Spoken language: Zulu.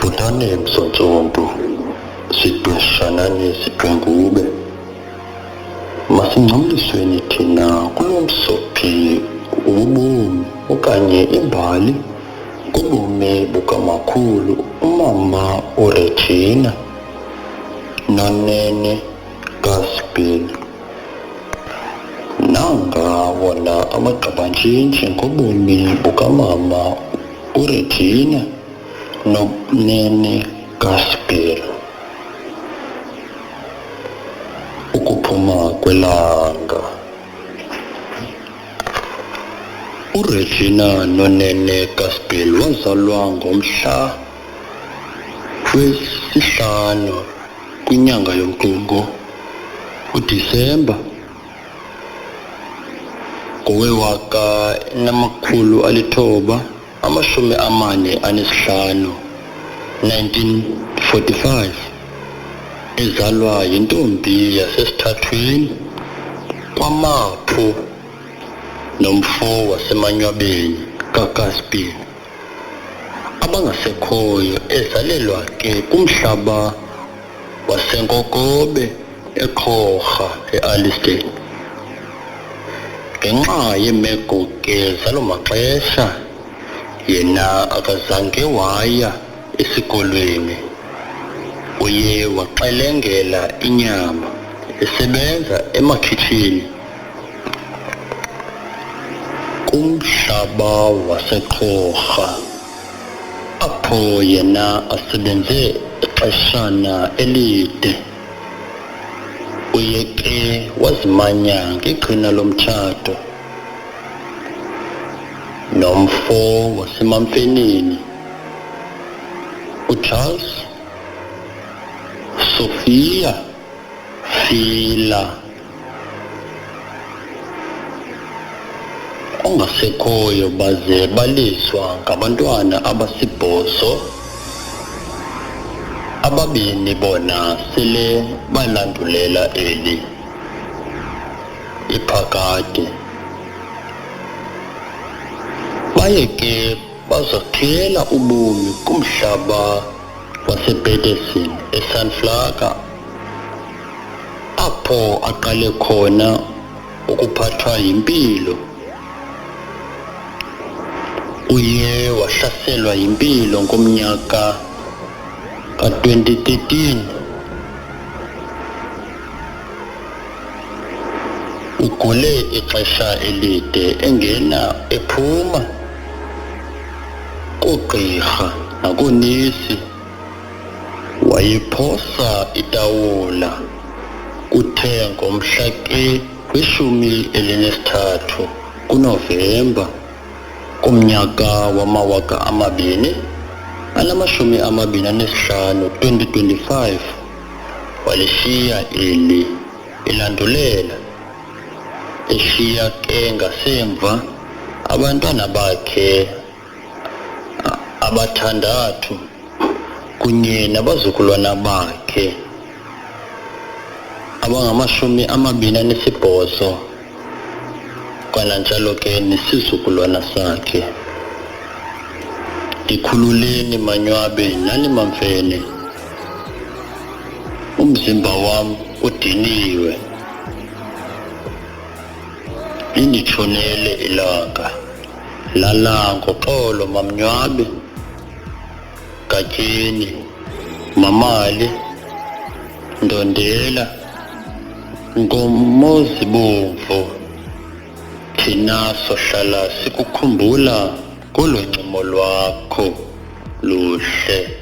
Bhutane Msontsombo, sidweshanani sidwengube. Masingcwalisweni thina kulo msophi ubomi okanye imbali kubomi bukamakhulu umama uRegina nonene kaSiphelo. Nanga wona amagqabantshintshi ngobomi bukamama uRegina nonene kaSiphelo. Ukuphuma kwelanga. uRegina nonene kaSiphelo wazalwa ngomhla wesi-5 kwinyanga yoMqungu, uDisemba, ngowe-1945, 1945, ezalwa yintombi yasesithathwini kwaMaphu nomfo wasemanywabeni kaKaSiphelo abangasekhoyo, ezalelwa ke kumhlaba waseNkokobe eQhorha eAlistair. Ngenxa yeemeko ke zalo maxesha yena akazange waya esikolweni, uye waxelengela inyama esebenza emakhitshini kumhlaba waseQhorha, apho yena asebenze ixeshana elide. Uye ke wazimanya ngeqhina lomtshato nomfo waseMamfeneni, uCharles Sophia Fila, ongasekhoyo, baze baliswa ngabantwana abasibhozo, ababini bona sele balandulela eli iphakade. Baye ke bazakhela ubomi kumhlaba wasePeterson eSunflower, apho aqale khona ukuphathwa yimpilo. Uye wahlaselwa yimpilo ngomnyaka ka-2013. Ugule ixesha elide engena ephuma koogqirha nakoonesi. Wayephosa itawula kuthe ngomhla ke we-13 kuNovemba kumnyaka wama-2025, 2025, walishiya eli elandulela, eshiya ke ngasemva abantwana bakhe abathandathu kunye nabazukulwana bakhe abangama-28, kananjalo ke nesizukulwana sakhe. Ndikhululeni manywabeni nani mamfene, umzimba wam udiniwe. Linditshonele ilanga, lala ngoxolo mamnwabe, Gatyeni, Mamali, Ndondela, Ngomozibomvu. Thina sohlala sikukhumbula ngolo ncimo lwakho luhle.